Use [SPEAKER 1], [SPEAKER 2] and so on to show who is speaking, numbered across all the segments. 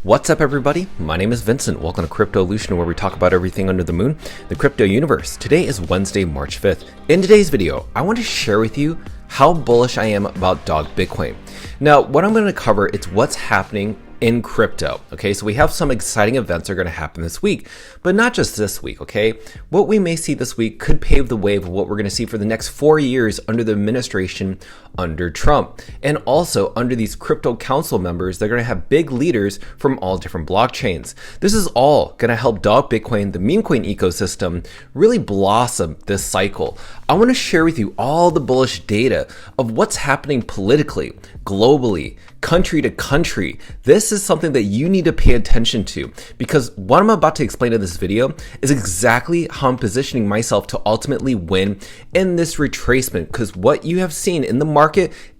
[SPEAKER 1] What's up, everybody? My name is Vincent. Welcome to Cryptolution, where we talk about everything under the moon, the crypto universe. Today is Wednesday, March 5th. In today's video, I want to share with you how bullish I am about dog Bitcoin. Now, what I'm going to cover is what's happening in crypto. Okay, so we have some exciting events that are going to happen this week, but not just this week. Okay, what we may see this week could pave the way of what we're going to see for the next 4 years under the administration under Trump, and also under these crypto council members. They're going to have big leaders from all different blockchains. This is all going to help dog Bitcoin, the meme coin ecosystem, really blossom this cycle. I want to share with you all the bullish data of what's happening politically, globally, country to country. This is something that you need to pay attention to, because what I'm about to explain in this video is exactly how I'm positioning myself to ultimately win in this retracement, because what you have seen in the market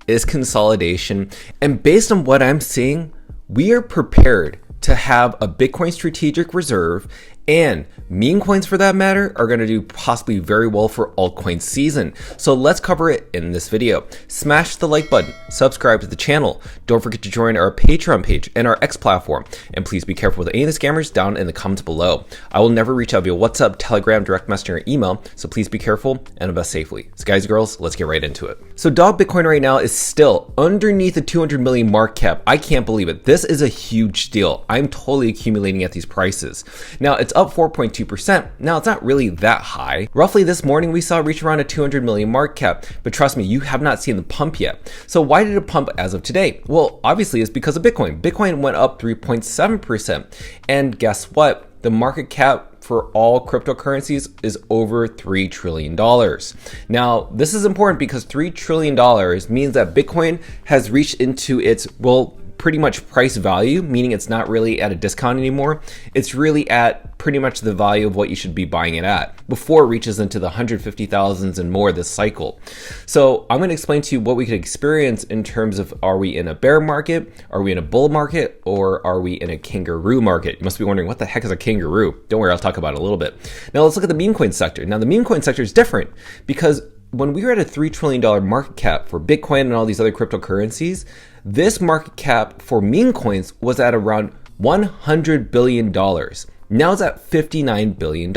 [SPEAKER 1] is consolidation. And based on what I'm seeing, we are prepared to have a Bitcoin strategic reserve, and meme coins for that matter are going to do possibly very well for altcoin season. So let's cover it in this video. Smash the like button, subscribe to the channel. Don't forget to join our Patreon page and our X platform. And please be careful with any of the scammers down in the comments below. I will never reach out via WhatsApp, Telegram, direct message, or email. So please be careful and invest safely. So guys and girls, let's get right into it. So dog Bitcoin right now is still underneath the 200 million mark cap. I can't believe it. This is a huge deal. I'm totally accumulating at these prices. Now it's up 4.2%. Now it's not really that high. Roughly this morning we saw it reach around a 200 million mark cap, but trust me, you have not seen the pump yet. So why did it pump as of today? Well, obviously it's because of Bitcoin. Bitcoin went up 3.7%. And guess what? The market cap for all cryptocurrencies is over $3 trillion. Now, this is important because $3 trillion means that Bitcoin has reached into its, pretty much price value, meaning it's not really at a discount anymore. It's really at pretty much the value of what you should be buying it at before it reaches into the 150,000s and more this cycle. So I'm going to explain to you what we could experience in terms of, are we in a bear market, are we in a bull market, or are we in a kangaroo market? You must be wondering, what the heck is a kangaroo? Don't worry, I'll talk about it a little bit. Now let's look at the meme coin sector. Now the meme coin sector is different because when we were at a $3 trillion market cap for Bitcoin and all these other cryptocurrencies, this market cap for meme coins was at around $100 billion. Now it's at $59 billion.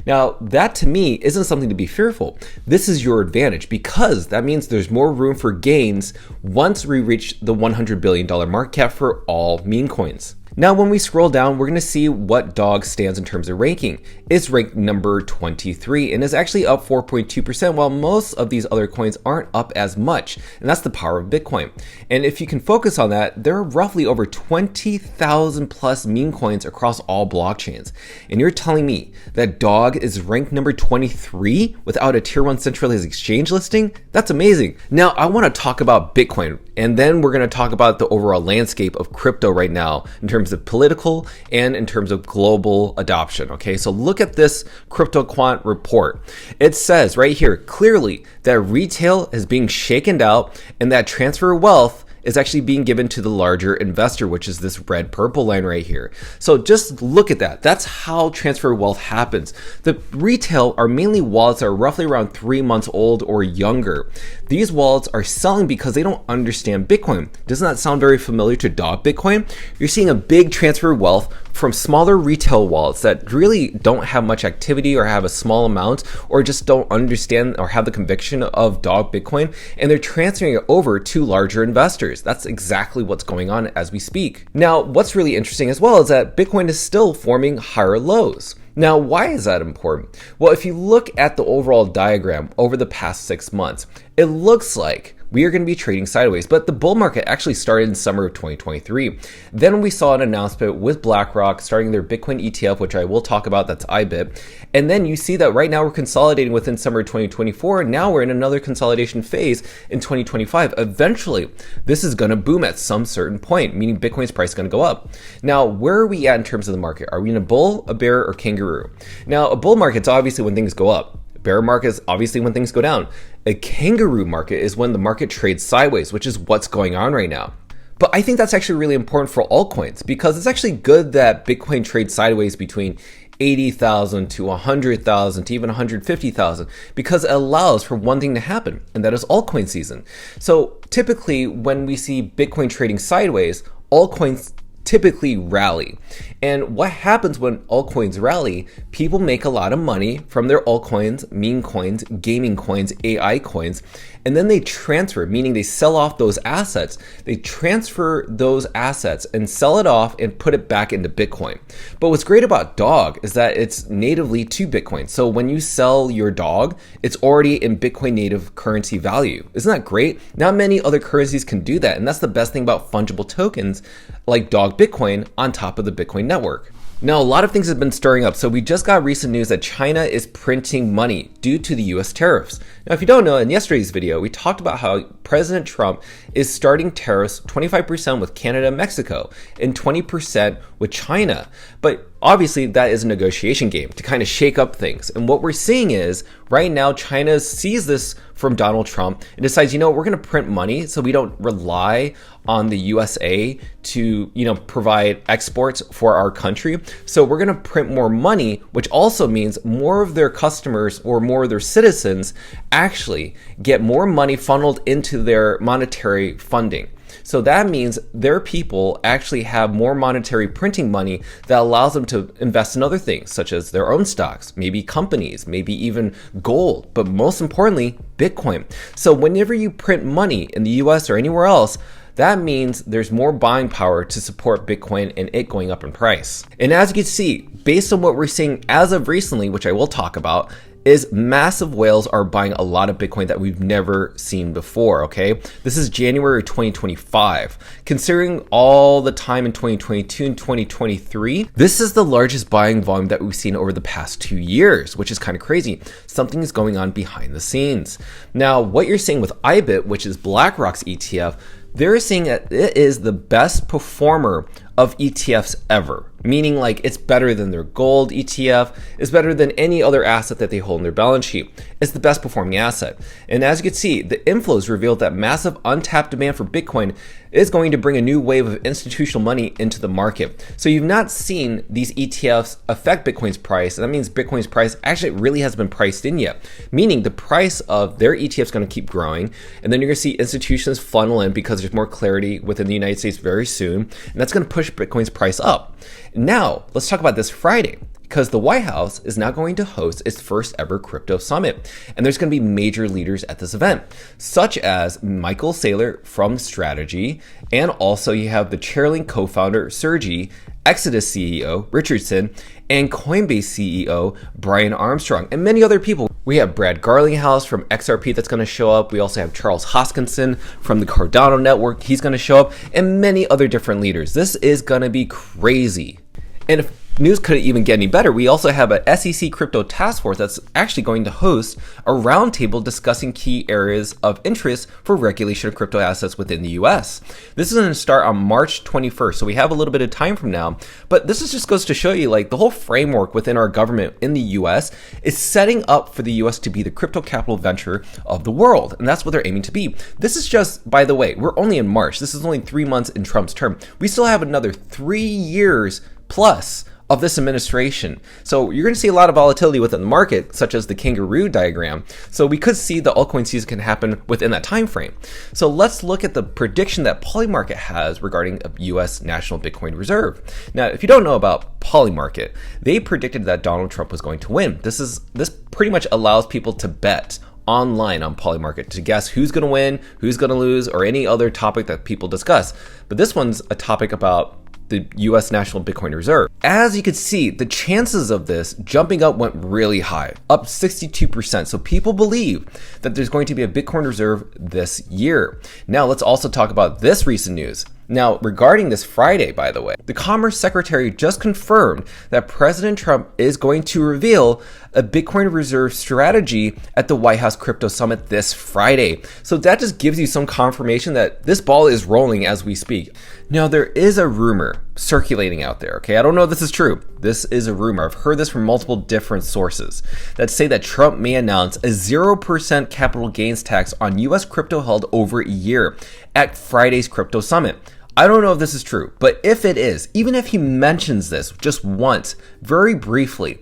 [SPEAKER 1] Now that to me isn't something to be fearful. This is your advantage, because that means there's more room for gains once we reach the $100 billion market cap for all meme coins. Now, when we scroll down, we're going to see what dog stands in terms of ranking. It's ranked number 23 and is actually up 4.2%, while most of these other coins aren't up as much. And that's the power of Bitcoin. And if you can focus on that, there are roughly over 20,000 plus meme coins across all blockchains. And you're telling me that dog is ranked number 23 without a tier 1 centralized exchange listing? That's amazing. Now, I want to talk about Bitcoin, and then we're going to talk about the overall landscape of crypto right now in terms of political and in terms of global adoption. Okay, so look at this Crypto Quant report. It says right here clearly that retail is being shaken out and that transfer of wealth is actually being given to the larger investor, which is this red purple line right here. So just look at that. That's how transfer of wealth happens. The retail are mainly wallets that are roughly around 3 months old or younger. These wallets are selling because they don't understand Bitcoin. Doesn't that sound very familiar to dog Bitcoin? You're seeing a big transfer of wealth from smaller retail wallets that really don't have much activity or have a small amount or just don't understand or have the conviction of dog Bitcoin, and they're transferring it over to larger investors. That's exactly what's going on as we speak. Now, what's really interesting as well is that Bitcoin is still forming higher lows. Now, why is that important? Well, if you look at the overall diagram over the past 6 months, it looks like we are going to be trading sideways, but the bull market actually started in summer of 2023. Then we saw an announcement with BlackRock starting their Bitcoin ETF, which I will talk about, that's IBIT. And then you see that right now we're consolidating within summer 2024. Now we're in another consolidation phase in 2025. Eventually, this is going to boom at some certain point, meaning Bitcoin's price is going to go up. Now, where are we at in terms of the market? Are we in a bull, a bear, or kangaroo? Now, a bull market's obviously when things go up. Bear market is obviously when things go down. A kangaroo market is when the market trades sideways, which is what's going on right now. But I think that's actually really important for altcoins, because it's actually good that Bitcoin trades sideways between 80,000 to 100,000 to even 150,000, because it allows for one thing to happen, and that is altcoin season. So typically when we see Bitcoin trading sideways, altcoins typically rally. And what happens when altcoins rally? People make a lot of money from their altcoins, meme coins, gaming coins, AI coins, and then they transfer, meaning they sell off those assets. They transfer those assets and sell it off and put it back into Bitcoin. But what's great about Dog is that it's natively to Bitcoin. So when you sell your Dog, it's already in Bitcoin native currency value. Isn't that great? Not many other currencies can do that. And that's the best thing about fungible tokens like Dog Bitcoin on top of the Bitcoin network. Now, a lot of things have been stirring up. So we just got recent news that China is printing money due to the US tariffs. Now, if you don't know, in yesterday's video, we talked about how President Trump is starting tariffs 25% with Canada and Mexico and 20% with China. But obviously that is a negotiation game to kind of shake up things. And what we're seeing is right now, China sees this from Donald Trump and decides, we're going to print money so we don't rely on the USA to, provide exports for our country. So we're going to print more money, which also means more of their customers or more of their citizens actually get more money funneled into their monetary funding. So that means their people actually have more monetary printing money that allows them to invest in other things, such as their own stocks, maybe companies, maybe even gold, but most importantly, Bitcoin. So whenever you print money in the US or anywhere else, that means there's more buying power to support Bitcoin and it going up in price. And as you can see, based on what we're seeing as of recently, which I will talk about, is massive whales are buying a lot of Bitcoin that we've never seen before, okay? This is January 2025. Considering all the time in 2022 and 2023, this is the largest buying volume that we've seen over the past 2 years, which is kind of crazy. Something is going on behind the scenes. Now, what you're seeing with IBIT, which is BlackRock's ETF, they're saying that it is the best performer of ETFs ever, meaning like it's better than their gold ETF, it's better than any other asset that they hold in their balance sheet. It's the best performing asset. And as you can see, the inflows revealed that massive untapped demand for Bitcoin is going to bring a new wave of institutional money into the market. So you've not seen these ETFs affect Bitcoin's price, and that means Bitcoin's price actually really hasn't been priced in yet, meaning the price of their ETF is going to keep growing, and then you're going to see institutions funnel in because there's more clarity within the United States very soon, and that's going to push Bitcoin's price up. Now, let's talk about this Friday, because the White House is now going to host its first ever crypto summit. And there's going to be major leaders at this event, such as Michael Saylor from Strategy, and also you have the Chairlink co-founder Sergey, Exodus CEO Richardson, and Coinbase CEO Brian Armstrong, and many other people. We have Brad Garlinghouse from XRP that's going to show up. We also have Charles Hoskinson from the Cardano network. He's going to show up, and many other different leaders. This is going to be crazy. And if news couldn't even get any better, we also have a SEC crypto task force that's actually going to host a roundtable discussing key areas of interest for regulation of crypto assets within the US. This is going to start on March 21st, so we have a little bit of time from now, but this just goes to show you like the whole framework within our government in the US is setting up for the US to be the crypto capital venture of the world, and that's what they're aiming to be. This is just, by the way, we're only in March. This is only 3 months in Trump's term. We still have another 3 years plus of this administration. So you're going to see a lot of volatility within the market, such as the kangaroo diagram. So we could see the altcoin season can happen within that time frame. So let's look at the prediction that Polymarket has regarding a US National Bitcoin Reserve. Now, if you don't know about Polymarket, they predicted that Donald Trump was going to win. This pretty much allows people to bet online on Polymarket to guess who's going to win, who's going to lose, or any other topic that people discuss. But this one's a topic about the US National Bitcoin Reserve. As you can see, the chances of this jumping up went really high, up 62%. So people believe that there's going to be a Bitcoin reserve this year. Now let's also talk about this recent news. Now, regarding this Friday, by the way, the Commerce Secretary just confirmed that President Trump is going to reveal a Bitcoin reserve strategy at the White House Crypto Summit this Friday. So that just gives you some confirmation that this ball is rolling as we speak. Now, there is a rumor circulating out there, okay? I don't know if this is true. This is a rumor. I've heard this from multiple different sources that say that Trump may announce a 0% capital gains tax on US crypto held over a year at Friday's Crypto Summit. I don't know if this is true, but if it is, even if he mentions this just once, very briefly,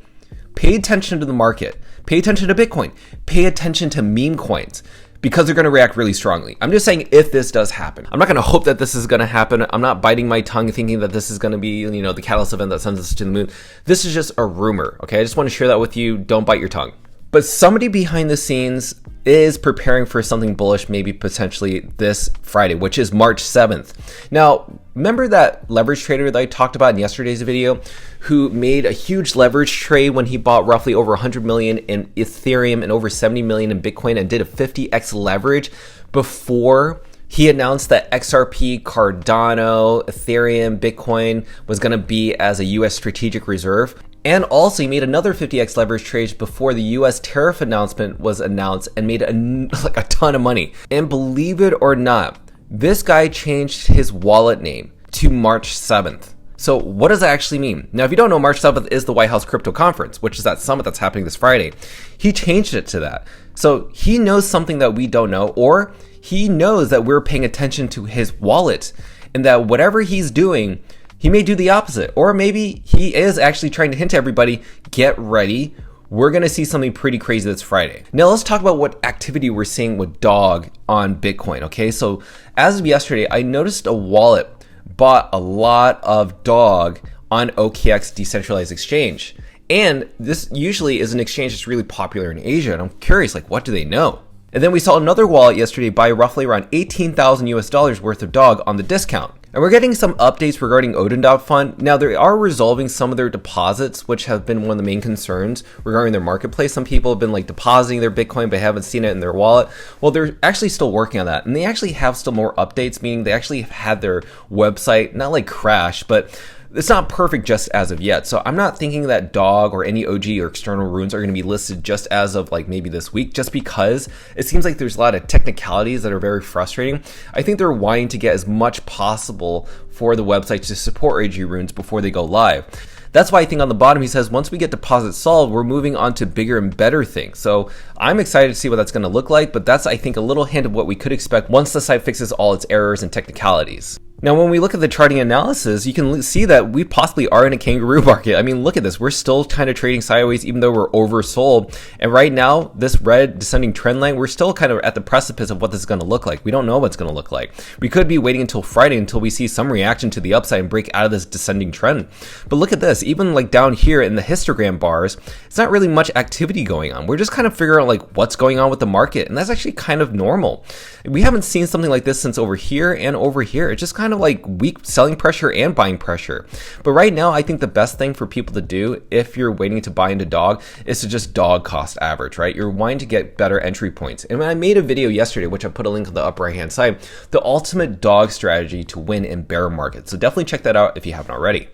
[SPEAKER 1] pay attention to the market, pay attention to Bitcoin, pay attention to meme coins, because they're going to react really strongly. I'm just saying if this does happen. I'm not going to hope that this is going to happen. I'm not biting my tongue thinking that this is going to be, the catalyst event that sends us to the moon. This is just a rumor, okay? I just want to share that with you. Don't bite your tongue. But somebody behind the scenes is preparing for something bullish, maybe potentially this Friday, which is March 7th. Now, remember that leverage trader that I talked about in yesterday's video who made a huge leverage trade when he bought roughly over 100 million in Ethereum and over 70 million in Bitcoin and did a 50x leverage before he announced that XRP, Cardano, Ethereum, Bitcoin was going to be as a US strategic reserve? And also, he made another 50x leverage trade before the US tariff announcement was announced and made a ton of money. And believe it or not, this guy changed his wallet name to March 7th. So what does that actually mean? Now, if you don't know, March 7th is the White House Crypto Conference, which is that summit that's happening this Friday. He changed it to that. So he knows something that we don't know, or he knows that we're paying attention to his wallet and that whatever he's doing, he may do the opposite, or maybe he is actually trying to hint to everybody, get ready. We're going to see something pretty crazy this Friday. Now let's talk about what activity we're seeing with Dog on Bitcoin, okay? So as of yesterday, I noticed a wallet bought a lot of Dog on OKX decentralized exchange. And this usually is an exchange that's really popular in Asia. And I'm curious, what do they know? And then we saw another wallet yesterday buy roughly around 18,000 US dollars worth of Dog on the discount. And we're getting some updates regarding odin.fun. Now, they are resolving some of their deposits, which have been one of the main concerns regarding their marketplace. Some people have been depositing their Bitcoin, but haven't seen it in their wallet. Well, they're actually still working on that. And they actually have still more updates, meaning they actually have had their website, not crash, but it's not perfect just as of yet. So I'm not thinking that Dog or any OG or external runes are going to be listed just as of maybe this week, just because it seems like there's a lot of technicalities that are very frustrating. I think they're wanting to get as much possible for the website to support OG runes before they go live. That's why I think on the bottom he says, once we get deposits solved, we're moving on to bigger and better things. So I'm excited to see what that's going to look like, but that's, I think, a little hint of what we could expect once the site fixes all its errors and technicalities. Now, when we look at the charting analysis, you can see that we possibly are in a kangaroo market. I mean, look at this. We're still kind of trading sideways, even though we're oversold. And right now, this red descending trend line, we're still kind of at the precipice of what this is going to look like. We don't know what it's going to look like. We could be waiting until Friday until we see some reaction to the upside and break out of this descending trend. But look at this. Even down here in the histogram bars, it's not really much activity going on. We're just kind of figuring out what's going on with the market. And that's actually kind of normal. We haven't seen something like this since over here and over here. It's just kind of weak selling pressure and buying pressure. But right now, I think the best thing for people to do if you're waiting to buy into Dog is to just Dog cost average, right? You're wanting to get better entry points. And when I made a video yesterday, which I put a link on the upper right hand side, the ultimate Dog strategy to win in bear markets. So definitely check that out if you haven't already.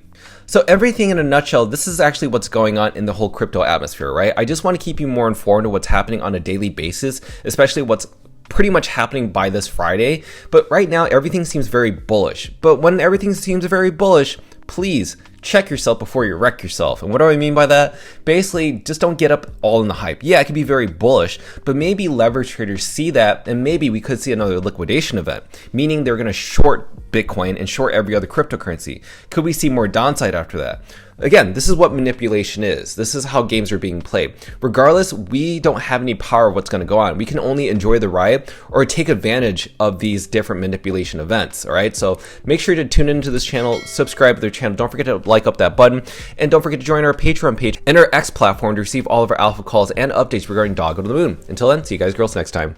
[SPEAKER 1] So everything in a nutshell, this is actually what's going on in the whole crypto atmosphere, right? I just want to keep you more informed of what's happening on a daily basis, especially what's pretty much happening by this Friday. But right now, everything seems very bullish. But when everything seems very bullish, please check yourself before you wreck yourself. And what do I mean by that? Basically, just don't get up all in the hype. Yeah, it can be very bullish, but maybe leverage traders see that, and maybe we could see another liquidation event, meaning they're going to short Bitcoin and short every other cryptocurrency. Could we see more downside after that? Again, this is what manipulation is. This is how games are being played. Regardless, we don't have any power of what's going to go on. We can only enjoy the ride or take advantage of these different manipulation events. All right. So make sure to tune into this channel, subscribe to their channel. Don't forget to like up that button, and don't forget to join our Patreon page and our X platform to receive all of our alpha calls and updates regarding Dog on the Moon. Until then, see you guys, girls, next time.